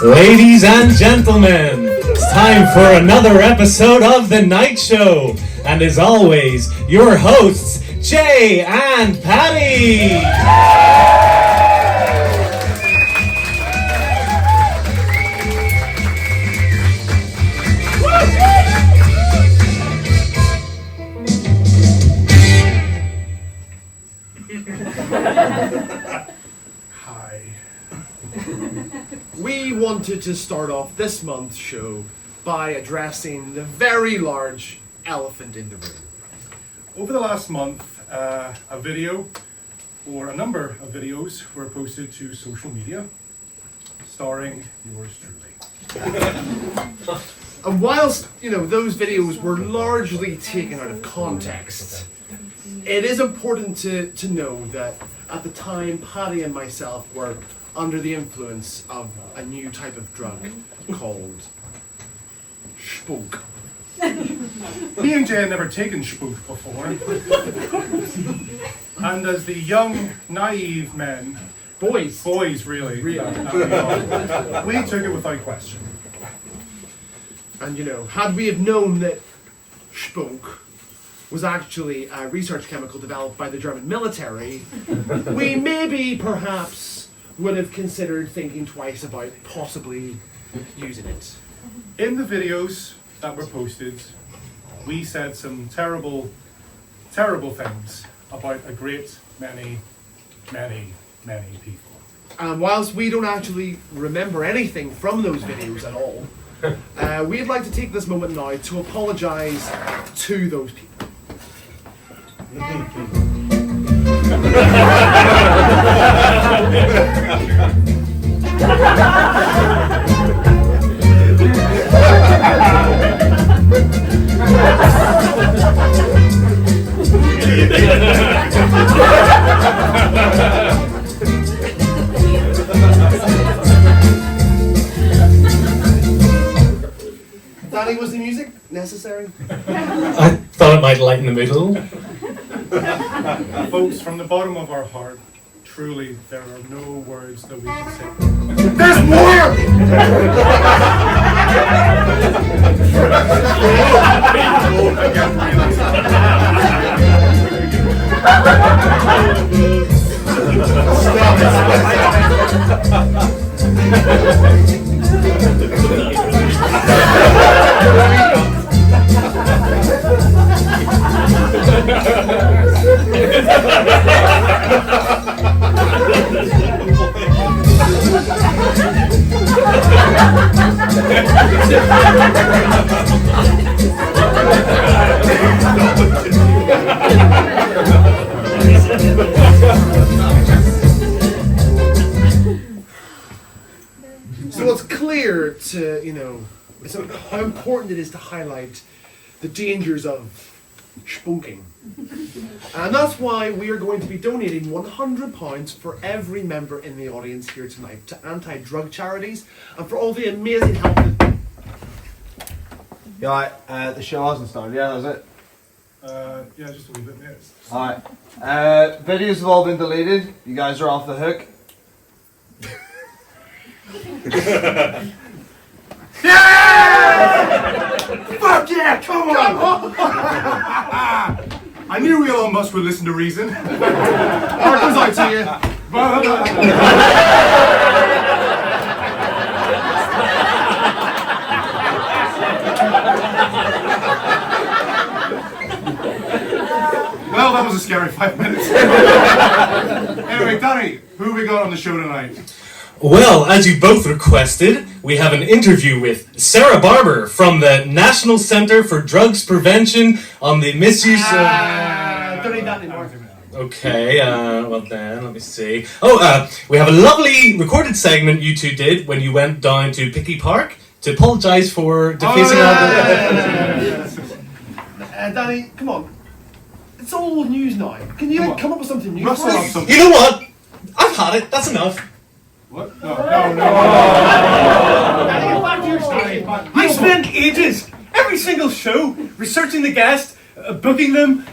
Ladies and gentlemen, it's time for another episode of The Night Show. And as always, your hosts, Jay and Paddy. Hi. We wanted to start off this month's show by addressing the very large elephant in the room. Over the last month, a number of videos were posted to social media, starring yours truly. And whilst, those videos were largely taken out of context, it is important to know that at the time, Paddy and myself were under the influence of a new type of drug called spook. Me and Jay had never taken spook before. And as the young, naive men, boys really, we took it without question. And had we have known that spook was actually a research chemical developed by the German military, we maybe perhaps would have considered thinking twice about possibly using it. In the videos that were posted, we said some terrible, terrible things about a great many people. And whilst we don't actually remember anything from those videos at all, we'd like to take this moment now to apologise to those people. Danny, was the music necessary? I thought it might lighten the mood. Folks, from the bottom of our heart, truly, there are no words that we can say. There's more! So it's clear how important it is to highlight the dangers of spunking. And that's why we are going to be donating £100 for every member in the audience here tonight to anti-drug charities and for all the amazing help that... Yeah, the show hasn't started yet, has it? Yeah, just a wee bit, yes. Alright. Videos have all been deleted. You guys are off the hook. Fuck yeah, come on! I knew Elon Musk would listen to reason. Heart goes out to you. Well, that was a scary 5 minutes. Anyway, Danny, who we got on the show tonight? Well, as you both requested, we have an interview with Sarah Barber from the National Center for Drugs Prevention on the misuse of... Don't need that anymore. Okay, well then, let me see. We have a lovely recorded segment you two did when you went down to Picky Park to apologise for defacing Danny, come on. It's all old news now. Can you come up with something new? Rustle up something. You know what? I've had it, that's enough. What? No. Danny, get back to your story. I spent ages, every single show, researching the guests, booking them,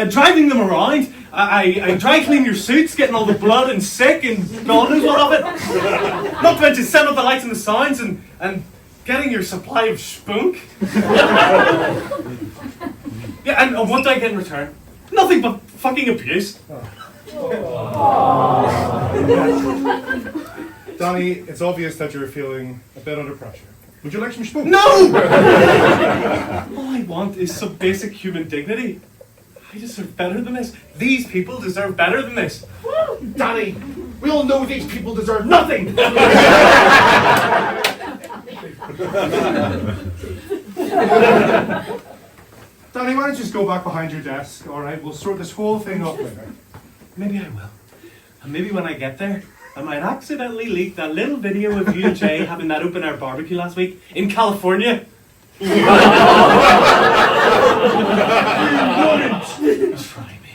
driving them around, I dry clean your suits, getting all the blood and sick and God knows what of it. Not to mention setting up the lights and the signs and getting your supply of spunk. Yeah, and what do I get in return? Nothing but fucking abuse. Danny, it's obvious that you're feeling a bit under pressure. Would you like some spunk? No! All I want is some basic human dignity. I deserve better than this. These people deserve better than this. Danny, we all know these people deserve nothing. Danny, why don't you just go back behind your desk, alright? We'll sort this whole thing up later. Maybe I will. And maybe when I get there, I might accidentally leak that little video of you and Jay having that open air barbecue last week in California. Try me.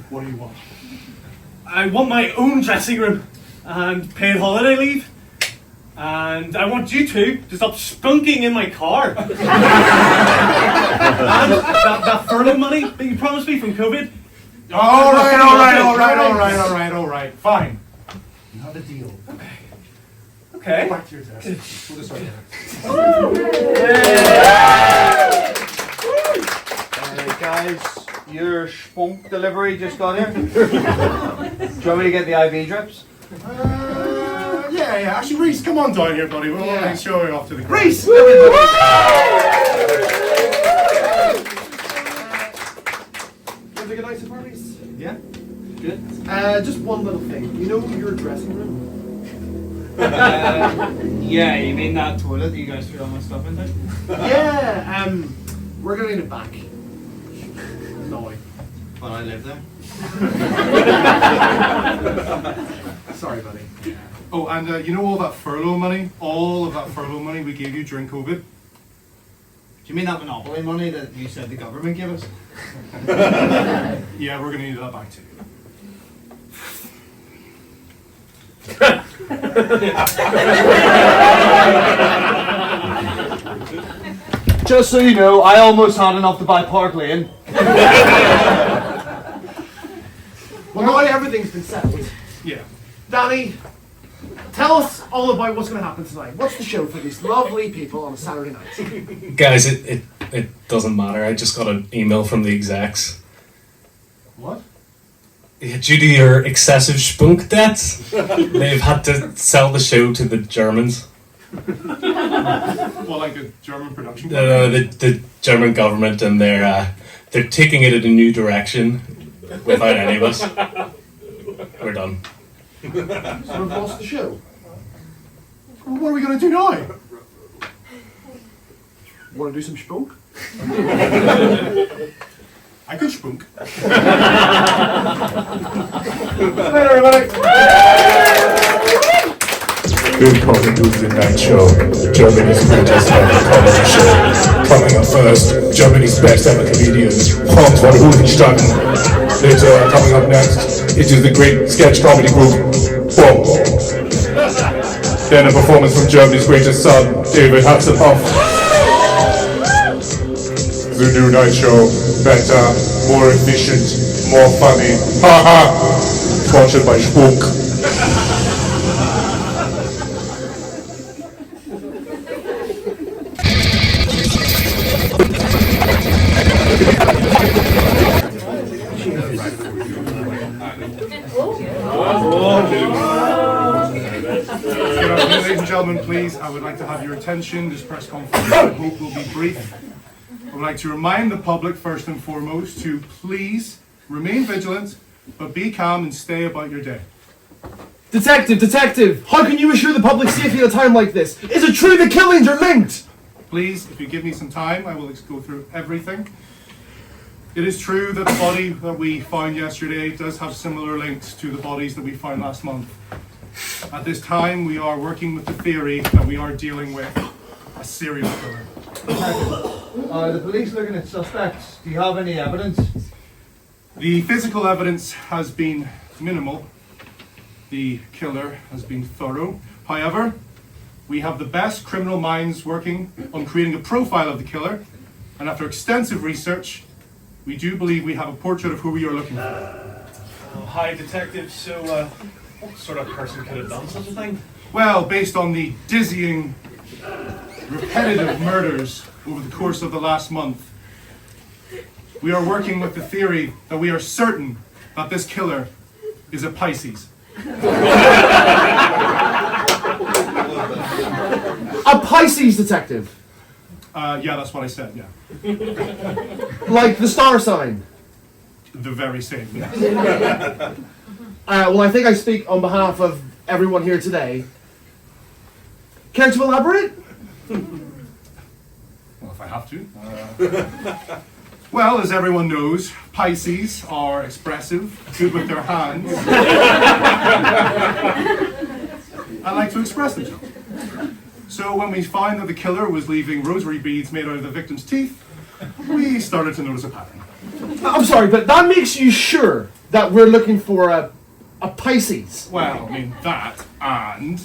What do you want? I want my own dressing room and paid holiday leave. And I want you two to stop spunking in my car. And that furlough money that you promised me from COVID. All right. Fine. You have a deal. Okay. Go back to your desk. We'll just Guys, your spunk delivery just got here. Do you want me to get the IV drips? Yeah. Actually, Rhys, come on down here, buddy. We'll show you off to the ground. Rhys! Have a good night so far, Rhys? Yeah? Good. Just one little thing. You know your dressing room? Yeah, you mean that toilet that you guys threw all my stuff into? Yeah, we're gonna need it back. No. But I live there. Sorry, buddy. Oh, and you know all that furlough money? All of that furlough money we gave you during COVID? Do you mean that monopoly money that you said the government gave us? Yeah, we're going to need that back too. Just so you know, I almost had enough to buy Park Lane. Well, now everything's been settled. Yeah. Danny, tell us all about what's going to happen tonight. What's the show for these lovely people on a Saturday night? Guys, it doesn't matter. I just got an email from the execs. What? Yeah, due to your excessive spunk debts, they've had to sell the show to the Germans. Well, like a German production company? The German government, and they're taking it in a new direction without any of us. We're done. So we've lost the show. What are we going to do now? Want to do some spunk? I could spunk. Later, everybody. Welcome to the night show, Germany's greatest ever comedy show. Coming up first, Germany's best ever comedians, Hans von Hohenstein. Later, coming up next, it is the great sketch comedy group, Boyle. Then a performance from Germany's greatest son, David Hasselhoff. The new night show, better, more efficient, more funny, haha, sponsored by Spunk. Ladies and gentlemen, please, I would like to have your attention. This press conference, I hope, will be brief. I would like to remind the public, first and foremost, to please remain vigilant, but be calm and stay about your day. Detective! How can you assure the public safety at a time like this? Is it true the killings are linked? Please, if you give me some time, I will go through everything. It is true that the body that we found yesterday does have similar links to the bodies that we found last month. At this time, we are working with the theory that we are dealing with a serial killer. Are the police looking at suspects? Do you have any evidence? The physical evidence has been minimal. the killer has been thorough. However, we have the best criminal minds working on creating a profile of the killer, and after extensive research, we do believe we have a portrait of who we are looking for. Hi, detective. So, what sort of person could have done such a thing? Well, based on the dizzying, repetitive murders over the course of the last month, we are working with the theory that we are certain that this killer is a Pisces. A Pisces detective, Yeah, that's what I said, yeah. like the star sign. The very same, yes. Well, I think I speak on behalf of everyone here today. Care to elaborate? Well, if I have to. Well, as everyone knows, Pisces are expressive, good with their hands, and like to express themselves. So when we find that the killer was leaving rosary beads made out of the victim's teeth, we started to notice a pattern. I'm sorry, but that makes you sure that we're looking for a Pisces. Well, I mean that, and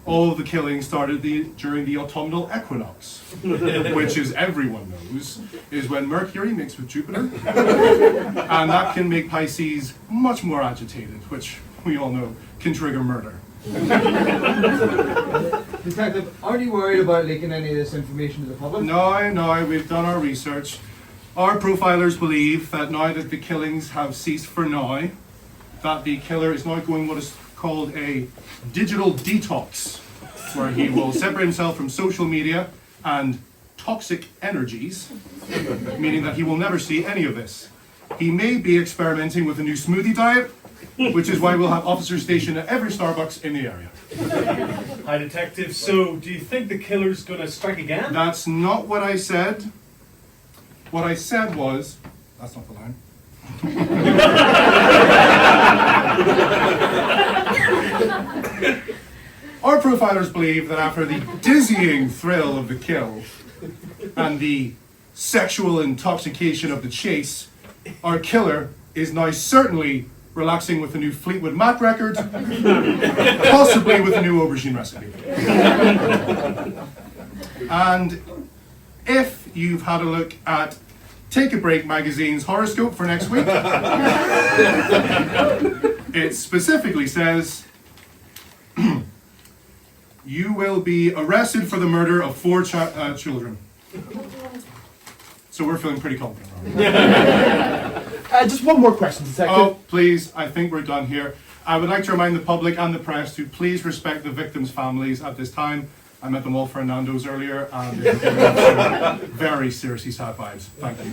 all of the killings started during the autumnal equinox, which, as everyone knows, is when Mercury mixed with Jupiter, and that can make Pisces much more agitated, which we all know can trigger murder. Detective, aren't you worried about leaking any of this information to the public? No, we've done our research. Our profilers believe that now that the killings have ceased for now, that the killer is now going what is called a digital detox, where he will separate himself from social media and toxic energies, meaning that he will never see any of this. He may be experimenting with a new smoothie diet, which is why we'll have officers stationed at every Starbucks in the area. Hi, detective. So, do you think the killer's gonna strike again? That's not what I said. What I said was, that's not the line. Our profilers believe that after the dizzying thrill of the kill and the sexual intoxication of the chase, our killer is now certainly relaxing with a new Fleetwood Mac record, possibly with a new aubergine recipe. And if you've had a look at Take a Break magazine's horoscope for next week, it specifically says, you will be arrested for the murder of 4 children. So we're feeling pretty confident. Just one more question, detective. Oh, please, I think we're done here. I would like to remind the public and the press to please respect the victims' families at this time. I met them all for Nando's earlier, and they're giving us some very seriously sad vibes. Thank you.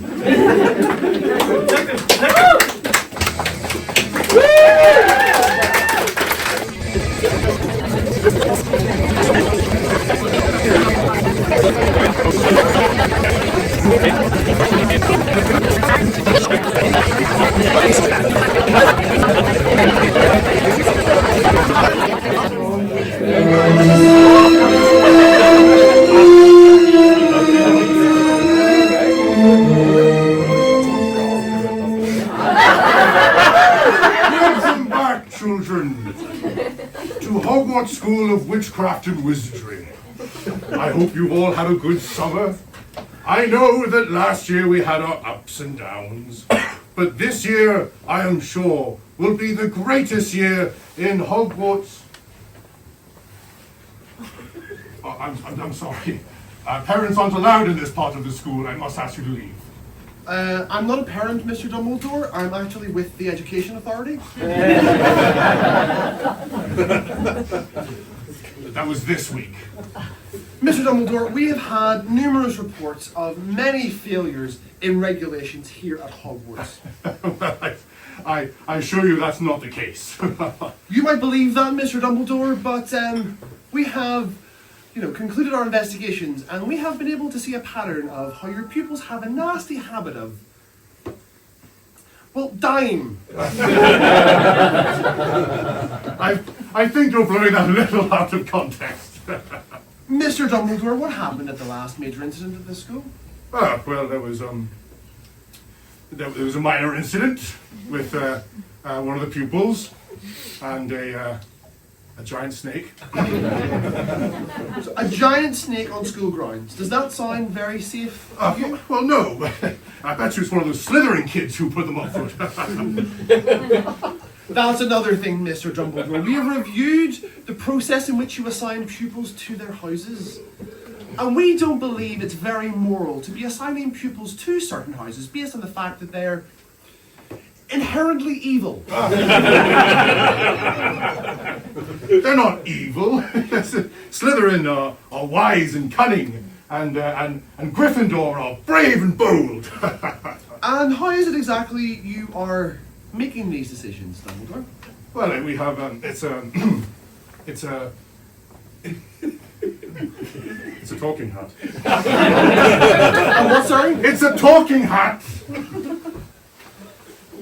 Welcome back, children, to Hogwarts School of Witchcraft and Wizardry. I hope you've all had a good summer. I know that last year we had our ups and downs, but this year, I am sure, will be the greatest year in Hogwarts. Oh, I'm sorry. Parents aren't allowed in this part of the school. I must ask you to leave. I'm not a parent, Mr. Dumbledore. I'm actually with the Education Authority. That was this week. Mr. Dumbledore, we have had numerous reports of many failures in regulations here at Hogwarts. Well, I assure you that's not the case. You might believe that, Mr. Dumbledore, but we have, concluded our investigations, and we have been able to see a pattern of how your pupils have a nasty habit of, well, dying. I think you're blowing that a little out of context. Mr. Dumbledore, what happened at the last major incident at this school? Well, there was a minor incident with one of the pupils. and a giant snake. So a giant snake on school grounds. Does that sound very safe? Well, no, but I bet you it's one of those slithering kids who put them up foot. That's another thing, Mr. Dumbledore. We have reviewed the process in which you assign pupils to their houses. And we don't believe it's very moral to be assigning pupils to certain houses based on the fact that they're inherently evil. They're not evil. Slytherin are wise and cunning, and Gryffindor are brave and bold. And how is it exactly you are making these decisions, Dumbledore? Well, we have it's a talking hat. What, sorry? It's a talking hat.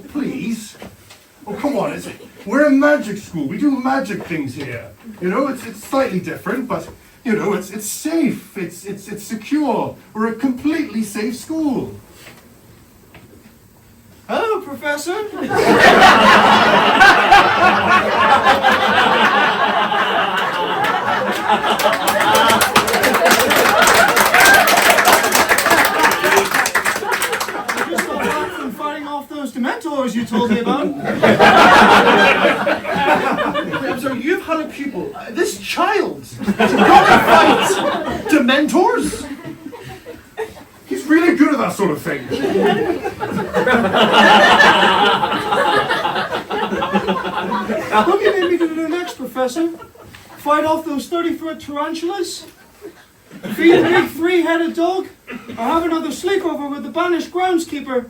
Please. Oh, come on. We're a magic school. We do magic things here. You know, it's slightly different, but you know, it's safe. It's secure. We're a completely safe school. Hello, Professor. From fighting off those Dementors you told me about. I'm sorry, you've had a pupil, this child, to go and fight Dementors? He's really good at that sort of thing. What do you need me to do next, Professor? Fight off those 30-foot tarantulas? Feed a big 3-headed dog? Or have another sleepover with the banished groundskeeper?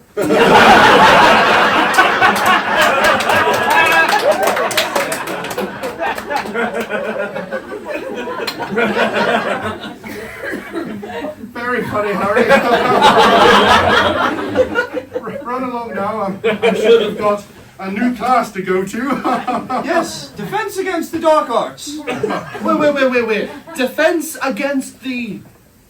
Very funny, Harry. Run along now. I'm sure you've got a new class to go to. Yes, defense against the dark arts. Wait. Defense against the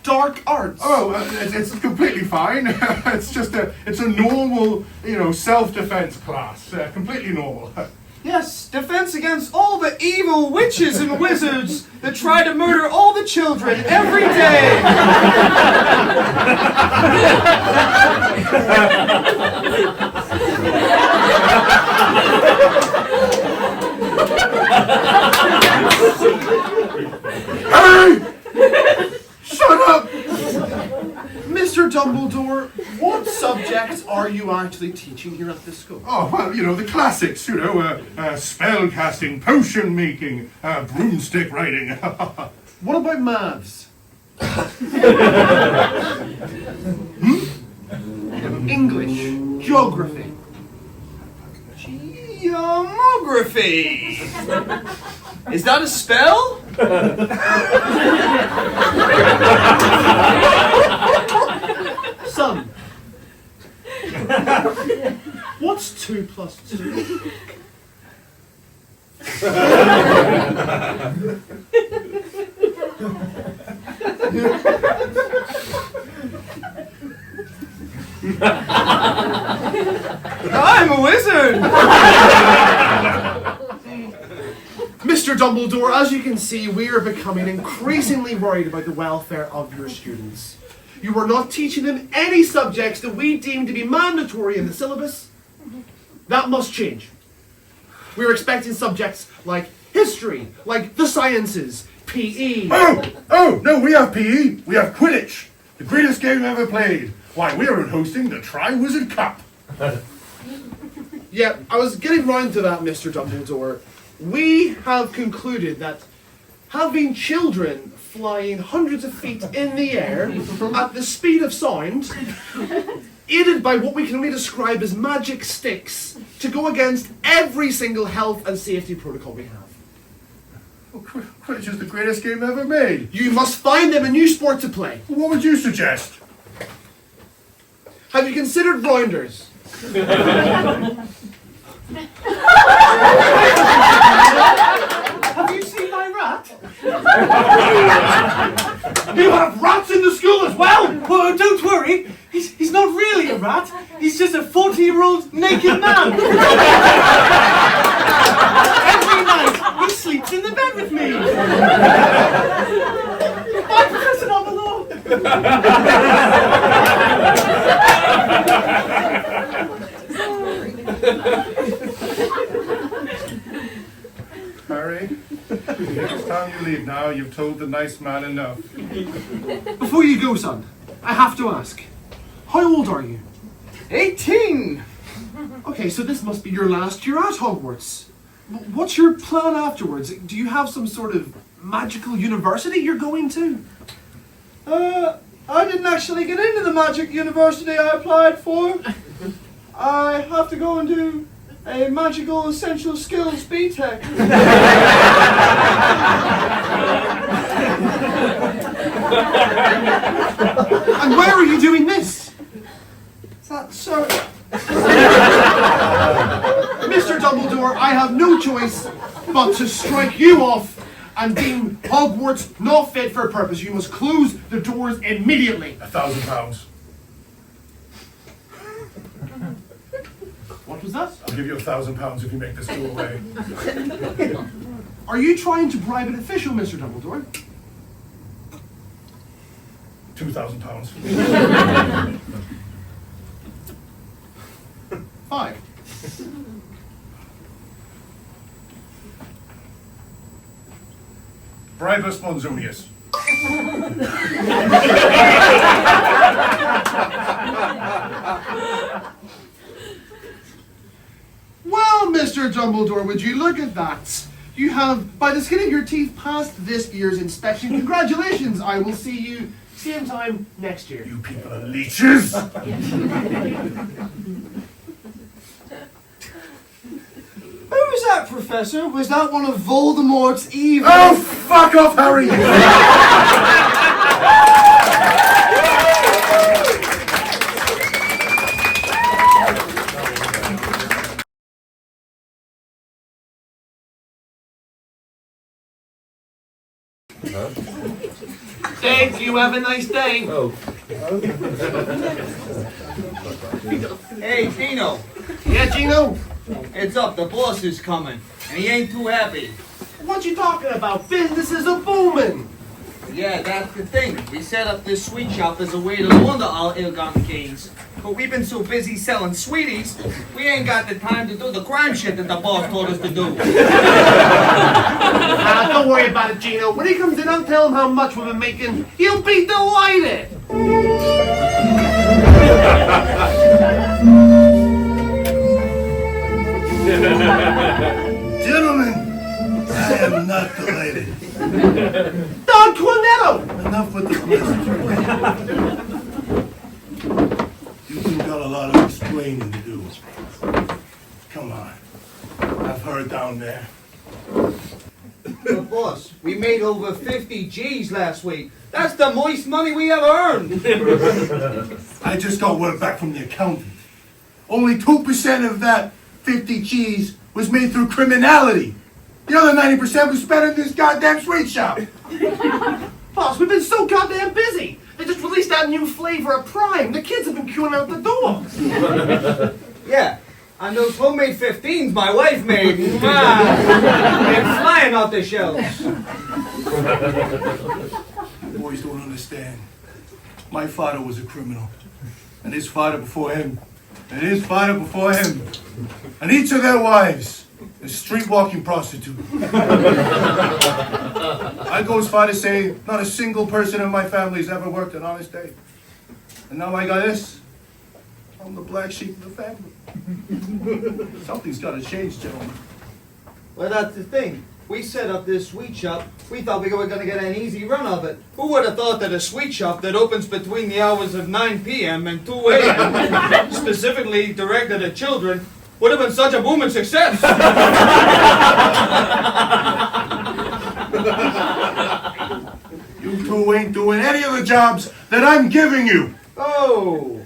dark arts? Oh, it's completely fine. It's a normal, self-defense class. Completely normal. Yes, defense against all the evil witches and wizards that try to murder all the children every day. Harry! Shut up! Mr. Dumbledore, what subjects are you actually teaching here at this school? Oh, well, the classics, spell casting, potion making, broomstick riding. What about maths? English, geography. Geomography. Is that a spell? Son. What's 2 plus 2? I'm a wizard! Mr. Dumbledore, as you can see, we are becoming increasingly worried about the welfare of your students. You are not teaching them any subjects that we deem to be mandatory in the syllabus. That must change. We're expecting subjects like history, like the sciences, PE. Oh, no, we have PE. We have Quidditch, the greatest game ever played. Why, we are hosting the Tri-Wizard Cup. Yeah, I was getting round to that, Mr. Dumbledore. We have concluded that having children flying hundreds of feet in the air at the speed of sound, aided by what we can only describe as magic sticks, to go against every single health and safety protocol we have. Well, Quidditch is the greatest game ever made. You must find them a new sport to play. What would you suggest? Have you considered rounders? Have you seen my rat? You have rats in the school as well? Well, don't worry. He's not really a rat. He's just a 40-year-old naked man. Every Harry, it's time you leave now. You've told the nice man enough. Before you go, son, I have to ask, how old are you? 18! Okay, so this must be your last year at Hogwarts. What's your plan afterwards? Do you have some sort of magical university you're going to? I didn't actually get into the magic university I applied for. I have to go and do a magical essential skills BTEC. And where are you doing this? So, Mr. Dumbledore, I have no choice but to strike you off and deem Hogwarts not fit for purpose. You must close the doors immediately. £1,000. What was that? I'll give you £1,000 if you make this go away. Are you trying to bribe an official, Mr. Dumbledore? £2,000. 5. Bribus Monsonius. Well, Mr. Dumbledore, would you look at that? You have, by the skin of your teeth, passed this year's inspection. Congratulations! I will see you same time next year. You people are leeches! who was that, Professor? Was that one of Voldemort's evil? Oh, fuck off, Harry! Dave, you have a nice day. Hey, Dino, Yeah, Gino? it's up. The boss is coming, and he ain't too happy. What you talking about? Business is a booming. Yeah, that's the thing. We set up this sweet shop as a way to launder all ill-gotten gains. But we've been so busy selling sweeties, we ain't got the time to do the crime shit that the boss told us to do. Don't worry about it, Gino. When he comes in, I'll tell him how much we've been making. He'll be delighted. Gentlemen, I am not delighted. Don Cornetto! Enough with the questions. You two got a lot of explaining to do. Come on. I've heard down there. But boss, we made over 50 G's last week. That's the most money we ever earned. I just got word back from the accountant. Only 2% of that 50 G's was made through criminality. The other 90% was spent in this goddamn sweet shop. Boss, we've been so goddamn busy. They just released that new flavor of Prime. The kids have been queuing out the door. Yeah, and those homemade 15s my wife made, they're flying off the shelves. You boys don't understand. My father was a criminal. And his father before him. And his father before him. And each of their wives. A streetwalking prostitute. I go as far to say not a single person in my family has ever worked an honest day. And now I got this. I'm the black sheep of the family. Something's got to change, gentlemen. Well, that's the thing. We set up this sweet shop. We thought we were going to get an easy run of it. Who would have thought that a sweet shop that opens between the hours of 9 p.m. and 2 a.m., specifically directed at children, would have been such a booming success? You two ain't doing any of the jobs that I'm giving you. Oh.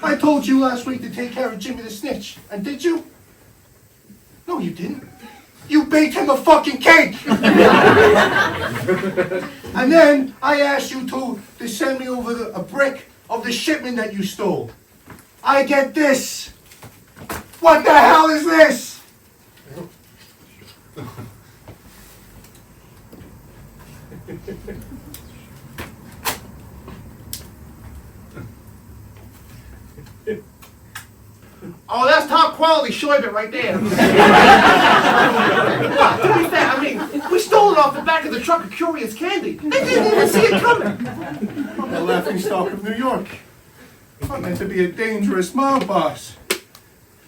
I told you last week to take care of Jimmy the Snitch. And did you? No, you didn't. You baked him a fucking cake! And then I asked you two to send me over a brick of the shipment that you stole. I get this. What the hell is this? Oh, that's top quality sherbet right there. To be fair, I mean, we stole it off the back of the truck of Curious Candy. They didn't even see it coming. I'm the laughingstock of New York. I'm meant to be a dangerous mob boss.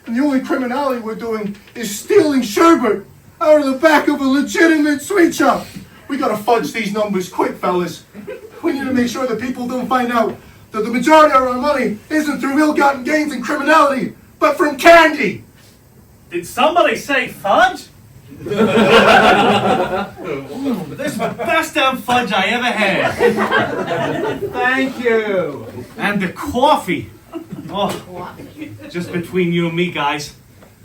And the only criminality we're doing is stealing sherbet out of the back of a legitimate sweet shop. We gotta fudge these numbers quick, fellas. We need to make sure that people don't find out that the majority of our money isn't through ill-gotten gains and criminality, but from candy. Did somebody say fudge? This is the best damn fudge I ever had. Thank you. And the coffee. Oh, just between you and me, guys,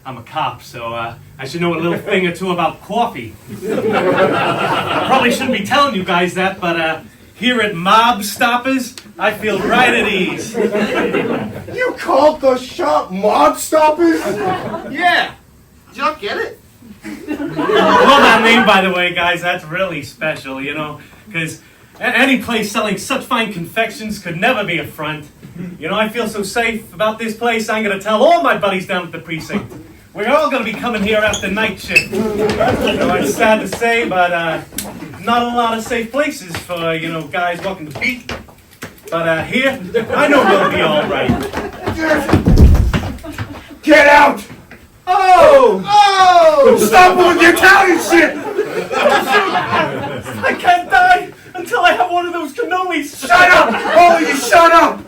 I'm a cop, so I should know a little thing or two about coffee. I probably shouldn't be telling you guys that, but here at Mob Stoppers, I feel right at ease. You called the shop Mob Stoppers? Yeah. Did you not get it? Well, that name, by the way, guys, that's really special, you know, because any place selling such fine confections could never be a front. You know, I feel so safe about this place, I'm going to tell all my buddies down at the precinct. We're all going to be coming here after night shift. You know, it's sad to say, but not a lot of safe places for, you know, guys walking the beat. But here, I know we'll be all right. Get out! Oh! Oh! Stop with your Italian shit! I can't die until I have one of those cannolis. Shut up! Oh, you shut up!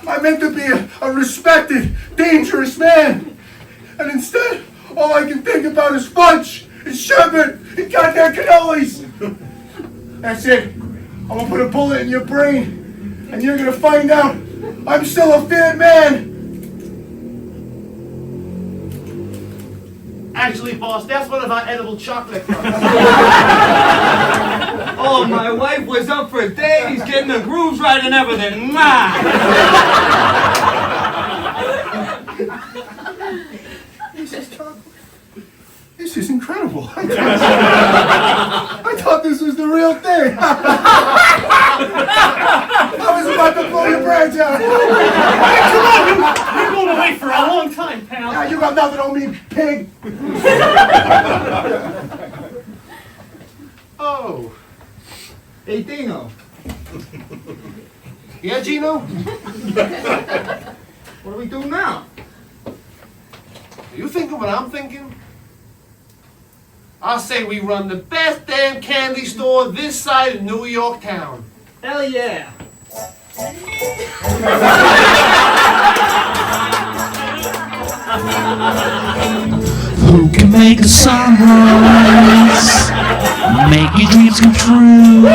I meant to be a respected, dangerous man. And instead, all I can think about is fudge and sherbet and goddamn cannolis. That's it. I'm gonna put a bullet in your brain, and you're gonna find out I'm still a fat man. Actually, boss, that's one of our edible chocolate products. Oh, my wife was up for days getting the grooves right and everything. Mwah! This is incredible. I thought this was the real thing. I was about to blow your brains out. Come on, you're going away for a long time, pal. Now you got nothing on me, pig. Oh. Hey, Dino. Yeah, Gino? What do we do now? Are you thinking what I'm thinking? I say we run the best damn candy store this side of New York town. Hell yeah. Who can make a sunrise? Make your dreams come true.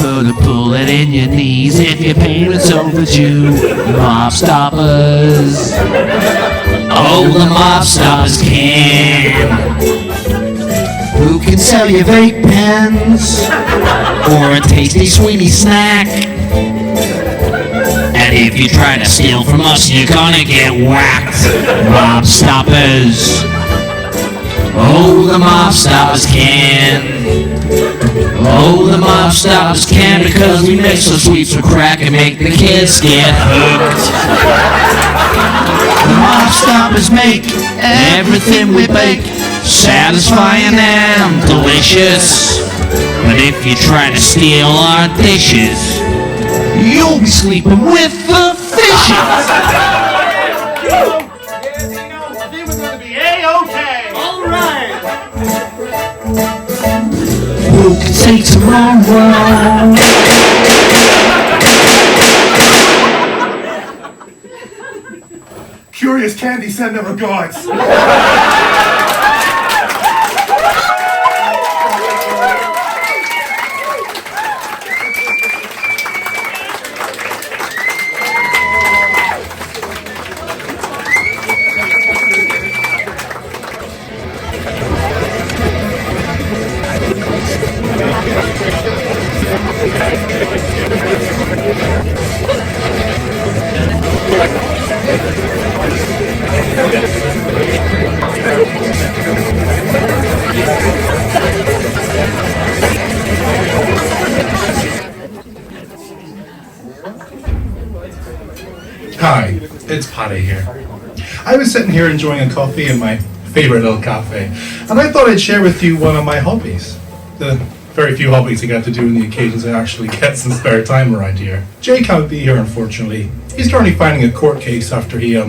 Put a bullet in your knees if your payment's overdue. Mob Stoppers. Oh, the Mob Stoppers can. Who can sell you vape pens or a tasty sweetie snack? And if you try to steal from us, you're gonna get whacked. Mob Stoppers. Oh, the Mob Stoppers can. Oh, the Mob Stoppers can, because we mix the sweets with crack and make the kids get hooked. The Mob Stoppers make everything we bake satisfying and delicious. But if you try to steal our dishes, you'll be sleeping with the fishes. I think we're gonna be A-OK. All right. Who can say tomorrow? Curious Candy send their regards. Paddy here. I was sitting here enjoying a coffee in my favorite little cafe, and I thought I'd share with you one of my hobbies. The very few hobbies I get to do and the occasions I actually get some spare time around here. Jay can't be here, unfortunately. He's currently fighting a court case after he, oh,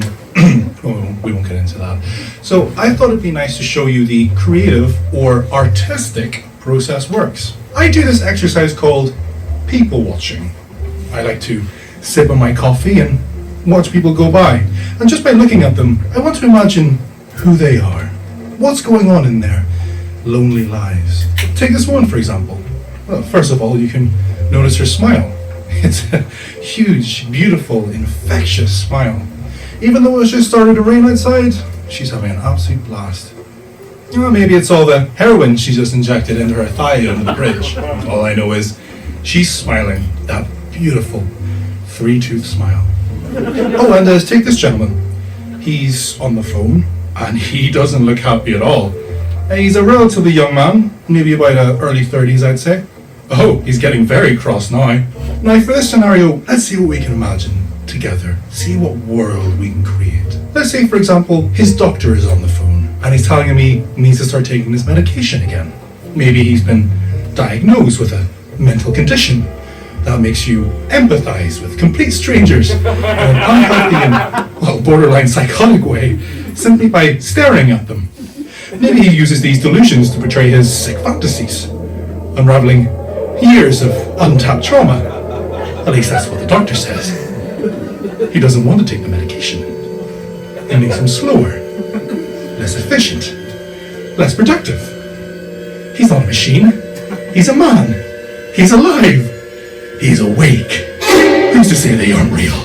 we won't get into that. So I thought it'd be nice to show you the creative or artistic process works. I do this exercise called people watching. I like to sip on my coffee and watch people go by. And just by looking at them, I want to imagine who they are. What's going on in their lonely lives. Take this one, for example. Well, first of all, you can notice her smile. It's a huge, beautiful, infectious smile. Even though it's just started to rain outside, she's having an absolute blast. Well, maybe it's all the heroin she just injected into her thigh under the bridge. All I know is she's smiling, that beautiful three-tooth smile. Oh, and take this gentleman. He's on the phone, and he doesn't look happy at all. He's a relatively young man, maybe about early 30s, I'd say. Oh, he's getting very cross now. Now, for this scenario, let's see what we can imagine together. See what world we can create. Let's say, for example, his doctor is on the phone, and he's telling him he needs to start taking his medication again. Maybe he's been diagnosed with a mental condition. That makes you empathize with complete strangers in an unhealthy and, well, borderline psychotic way, simply by staring at them. Maybe he uses these delusions to portray his sick fantasies, unraveling years of untapped trauma. At least that's what the doctor says. He doesn't want to take the medication. It makes him slower, less efficient, less productive. He's not a machine. He's a man. He's alive. He's awake. Who's to say they aren't real?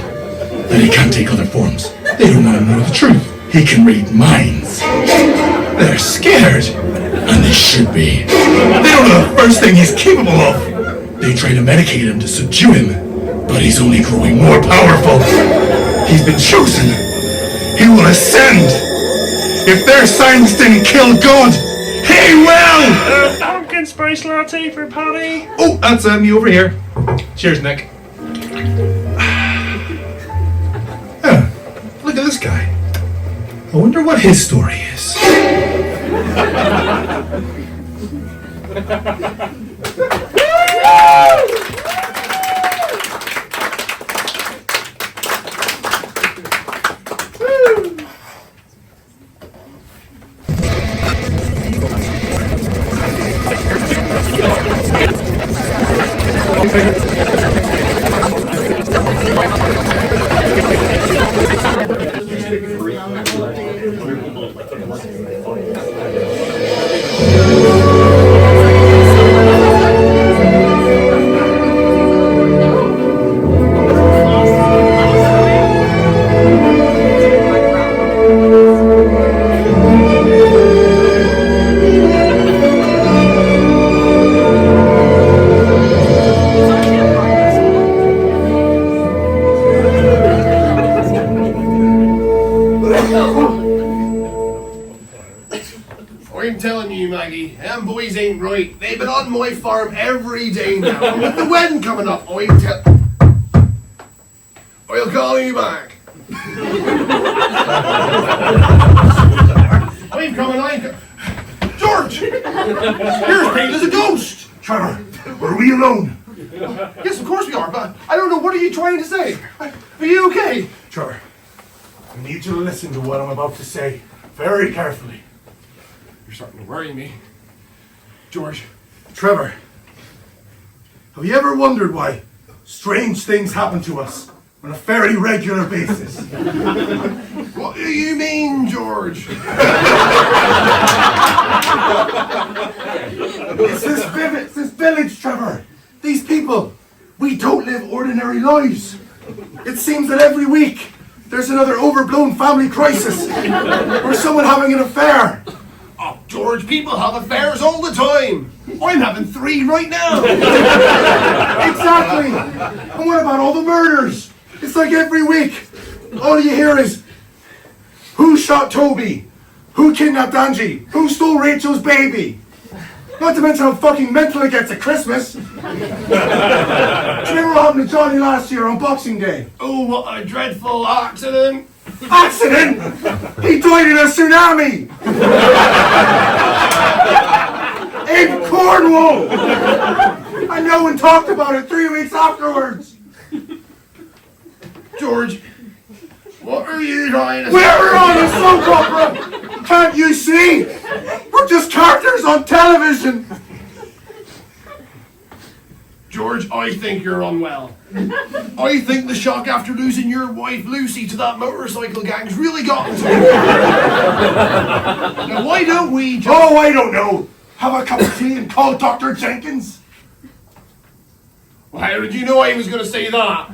That he can't take other forms? They don't want to know the truth. He can read minds. They're scared, and they should be. They don't know the first thing he's capable of. They try to medicate him to subdue him, but he's only growing more powerful. He's been chosen. He will ascend. If their science didn't kill God, he will! Pumpkin spice latte for Paddy. Oh, that's me over here. Cheers, Nick. Look at this guy. I wonder what his story is. I'm telling you, Maggie, them boys ain't right. They've been on my farm every day now. And with the wedding coming up, I'll call you back. I'm coming. George! Here's Pete as a ghost! Trevor, are we alone? Yes, of course we are, but I don't know, what are you trying to say? Are you okay? Trevor, I need you to listen to what I'm about to say very carefully. You're starting to worry me. George. Trevor, have you ever wondered why strange things happen to us on a fairly regular basis? What do you mean, George? It's this village, Trevor. These people, we don't live ordinary lives. It seems that every week there's another overblown family crisis or someone having an affair. Oh, George, people have affairs all the time. I'm having 3 right now. Exactly. And what about all the murders? It's like every week, all you hear is, who shot Toby? Who kidnapped Angie? Who stole Rachel's baby? Not to mention how fucking mental it gets at Christmas. Do you remember what happened to Johnny last year on Boxing Day? Oh, what a dreadful accident. Accident? He died in a tsunami! In Cornwall! And no one talked about it 3 weeks afterwards! George, what are you trying to say? We're on a soap opera! Can't you see? We're just characters on television! George, I think you're unwell. I think the shock after losing your wife Lucy to that motorcycle gang's really gotten to you. Now why don't we just... Oh, I don't know! Have a cup of tea and call Dr. Jenkins? Well, how did you know I was going to say that?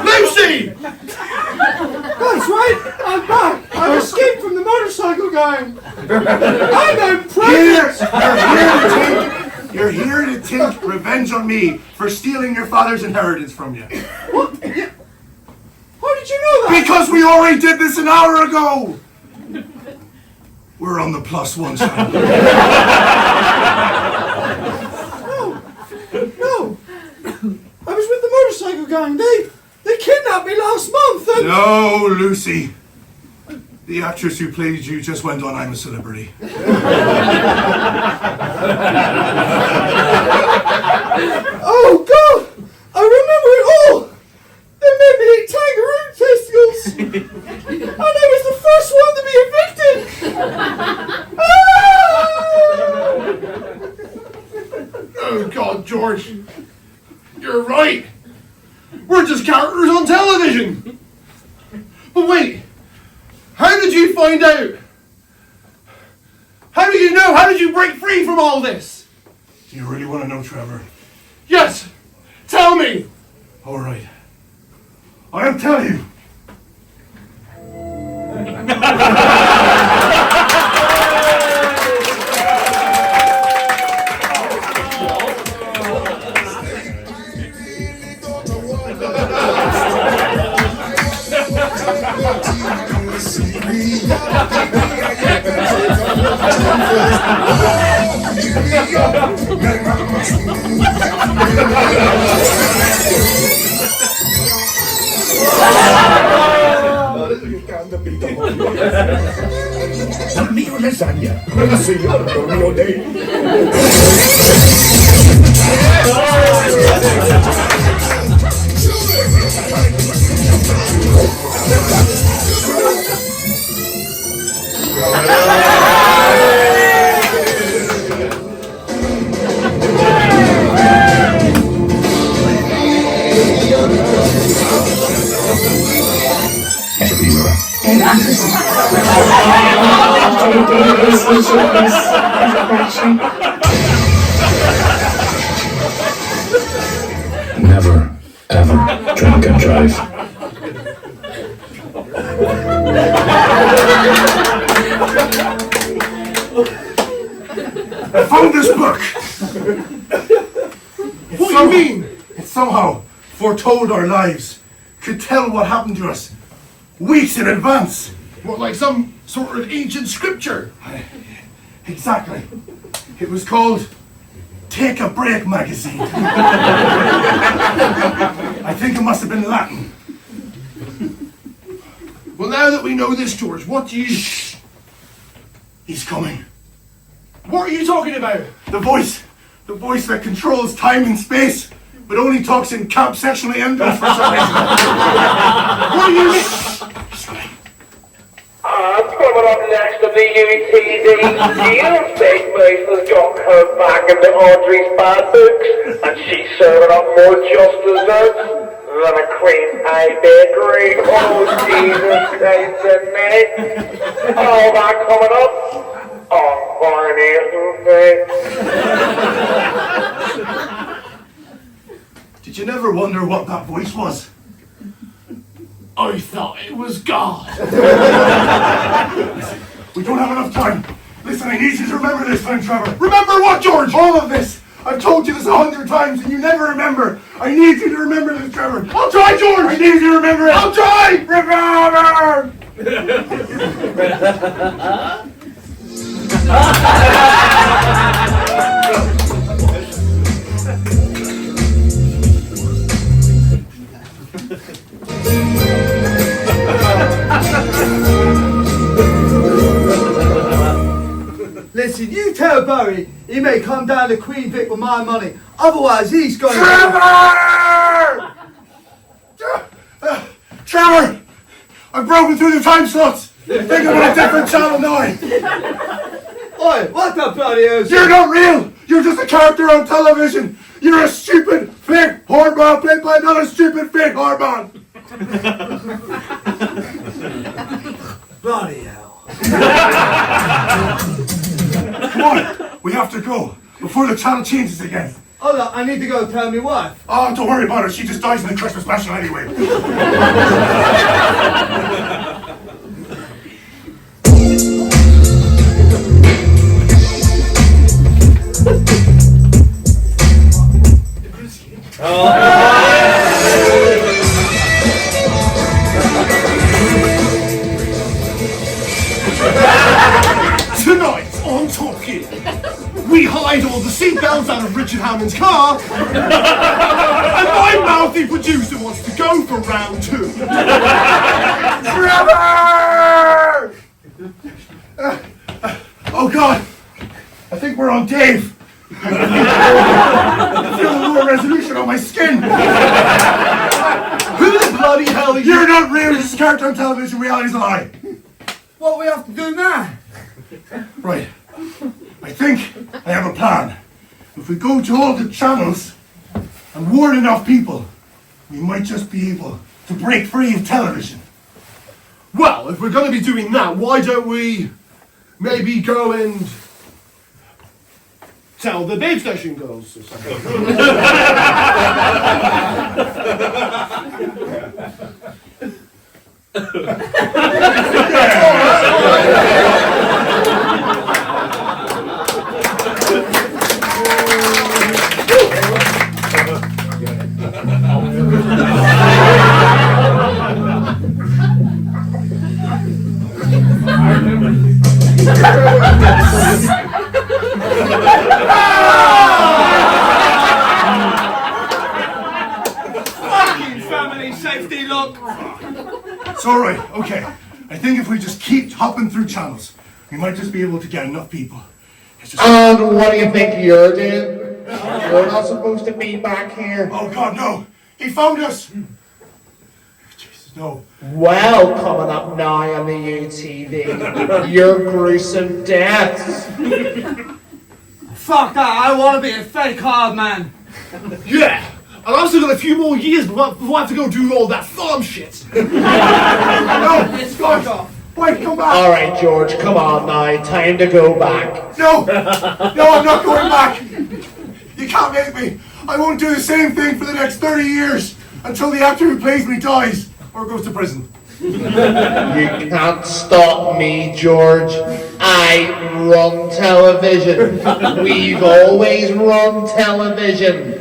Lucy! That's right, I'm back. I escaped from the motorcycle gang. And I'm pregnant. You're here to take revenge on me for stealing your father's inheritance from you. What? Yeah. How did you know that? Because we already did this an hour ago! We're on the +1 side. No. I was with the motorcycle gang. They kidnapped me last month and... No, Lucy. The actress who played you just went on I'm a Celebrity. Oh, God! I remember it all! They made me eat kangaroo testicles! And I was the first one to be evicted! Oh, God, George. You're right. We're just characters on television. But wait. How did you find out? How do you know? How did you break free from all this? Do you really want to know, Trevor? Yes. Tell me. All right. I'll tell you. Mio lasagna, signor mio day. Never, ever drink and drive. I found this book. What do you mean? It somehow foretold our lives, could tell what happened to us weeks in advance. What, like some sort of ancient scripture? Exactly. It was called Take a Break magazine. I think it must have been Latin. Well, now that we know this, George, what do you... Shh. He's coming. What are you talking about? The voice that controls time and space, but only talks in camp sexually endless for some reason. What do you mean? He's coming. Coming up next on the UTD, Jill Steakmaster's got her back into Audrey's bad books, and she's serving up more just desserts than a cream pie bakery. Oh, Jesus Christ in me. All that coming up on Coronation Day. Did you never wonder what that voice was? I thought it was God. We don't have enough time. Listen, I need you to remember this time, Trevor. Remember what, George? All of this. I've told you this 100 times and you never remember. I need you to remember this, Trevor. I'll try, George. I need you to remember it. I'll try. Remember! Listen, you tell Barry he may come down to Queen Vic with my money. Otherwise, he's going Trevor! Trevor! I've broken through the time slots. Think I'm on a different channel now. Oi, what the bloody hell? You're not real. You're just a character on television. You're a stupid fake horseman played by another stupid fake horseman. Bloody hell. Come on, we have to go before the channel changes again. Oh, look, I need to go tell my wife. Oh, don't worry about her. She just dies in the Christmas special anyway. Tonight on Top Gear, we hide all the seatbelts out of Richard Hammond's car, and my mouthy producer wants to go for round 2. Trevor! Oh God, I think we're on Dave. I feel a lower resolution on my skin. Who the bloody hell are you? You're not real. This is a character on television. Reality's a lie. What we have to do now? Right. I think I have a plan. If we go to all the channels and warn enough people, we might just be able to break free of television. Well, if we're going to be doing that, why don't we maybe go and tell the babe station girls or something? Fucking family safety look. It's all right. Okay. I think if we just keep hopping through channels, we might just be able to get enough people. It's just... And what do you think you're doing? You're not supposed to be back here. Oh God, no! He found us. Jesus, no. Well, coming up now on the UTV, your gruesome deaths. Fuck that, I want to be a fake hard man. Yeah, and I've still got a few more years before I have to go do all that farm shit. No! It's fuck off. Wait, come back! All right, George, come on now. Time to go back. No! No, I'm not going back! You can't make me! I won't do the same thing for the next 30 years until the actor who plays me dies or goes to prison. You can't stop me, George. I run television. We've always run television.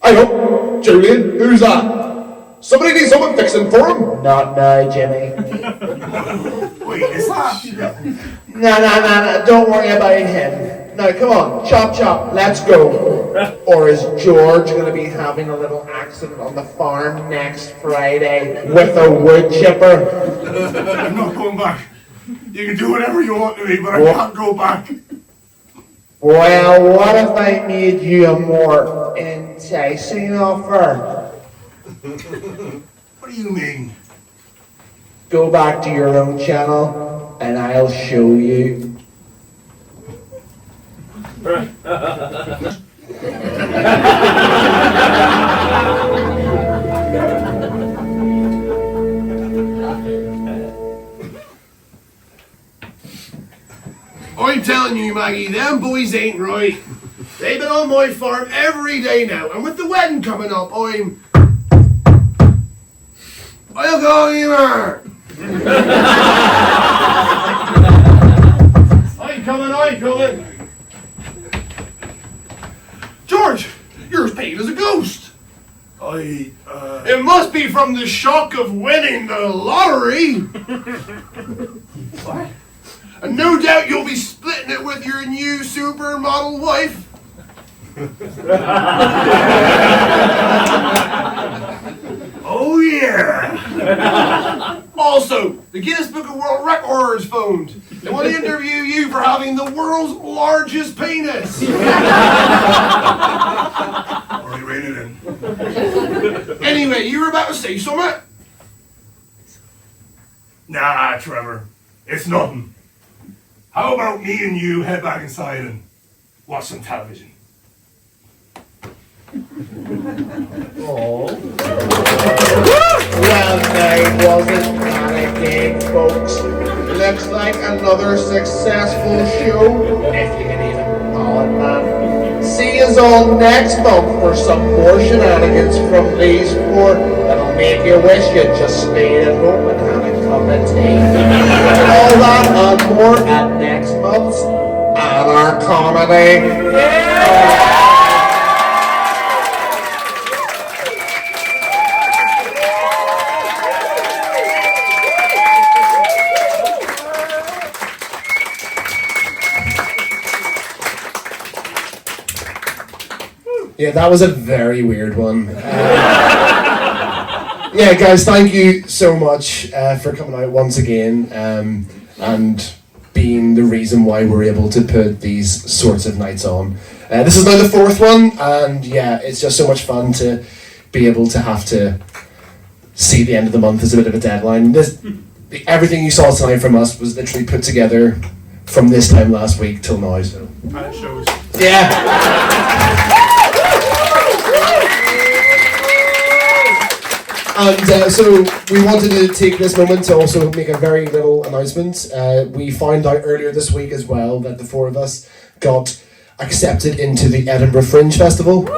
I know. Julian, who's that? Somebody needs someone fixing for him. Not now, Jimmy. Wait, is that? No. Don't worry about him. Now, come on. Chop, chop. Let's go. Or is George going to be having a little accident on the farm next Friday with a wood chipper? I'm not going back. You can do whatever you want to me, but I can't go back. Well, what if I made you a more enticing offer? What do you mean? Go back to your own channel, and I'll show you. I'm telling you, Maggie, them boys ain't right. They've been on my farm every day now, and with the wedding coming up, I'll go anywhere. I'm coming. George, you're as pale as a ghost. It must be from the shock of winning the lottery. What? And no doubt you'll be splitting it with your new supermodel wife. Oh Also, the Guinness Book of World Records phoned. They want to interview you for having the world's largest penis. Already reined it in. Anyway, you were about to say something? Nah, Trevor. It's nothing. How about me and you head back inside and watch some television? Well, night wasn't panicking, folks. Looks like another successful show, if you can even call it that. See us all next month for some more shenanigans from these four that'll make you wish you just stayed at home and had a cup of tea. All that and more at next month's Anarchomedy. Yeah, that was a very weird one. Yeah, guys, thank you so much for coming out once again and being the reason why we're able to put these sorts of nights on. This is now the fourth one, and yeah, it's just so much fun to be able to have to see the end of the month as a bit of a deadline. Everything you saw tonight from us was literally put together from this time last week till now. So. And it shows. Yeah. And so we wanted to take this moment to also make a very little announcement. We found out earlier this week as well that the four of us got accepted into the Edinburgh Fringe Festival. So,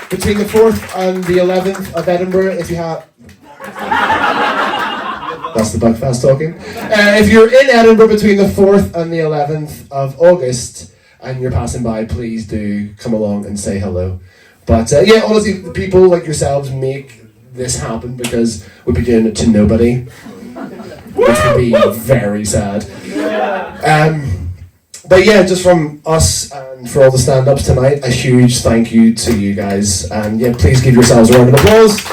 between the 4th and the 11th of Edinburgh, if you have... That's the Buckfast talking. If you're in Edinburgh between the 4th and the 11th of August, and you're passing by, please do come along and say hello. But yeah, honestly, people like yourselves make this happen because we'd be doing it to nobody, which would be very sad. But yeah, just from us and for all the stand-ups tonight, a huge thank you to you guys. And yeah, please give yourselves a round of applause.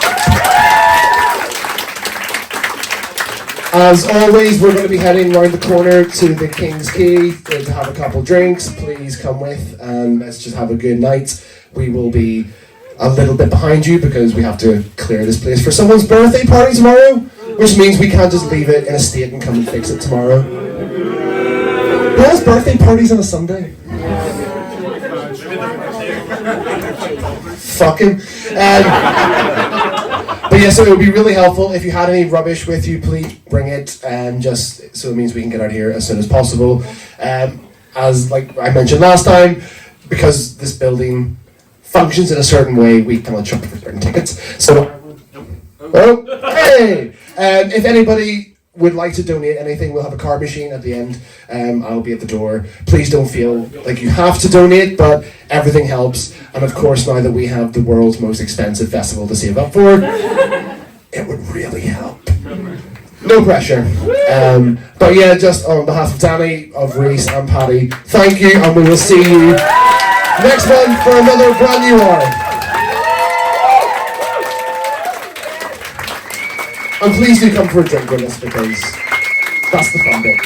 As always, we're going to be heading round the corner to the King's Quay to have a couple drinks. Please come with and let's just have a good night. We will be a little bit behind you because we have to clear this place for someone's birthday party tomorrow, which means we can't just leave it in a state and come and fix it tomorrow. Who has birthday parties on a Sunday? Fucking. But yeah, so it would be really helpful if you had any rubbish with you, please bring it, just so it means we can get out here as soon as possible. As like I mentioned last time, because this building functions in a certain way, we cannot shop for certain tickets. So, oh, hey! If anybody would like to donate anything, we'll have a card machine at the end. I'll be at the door. Please don't feel like you have to donate, but everything helps. And of course, now that we have the world's most expensive festival to save up for, it would really help. No pressure. But yeah, just on behalf of Danny, of Rhys and Paddy, thank you, and we will see you next month for another brand new hour. And please do come for a drink with us because that's the fun bit.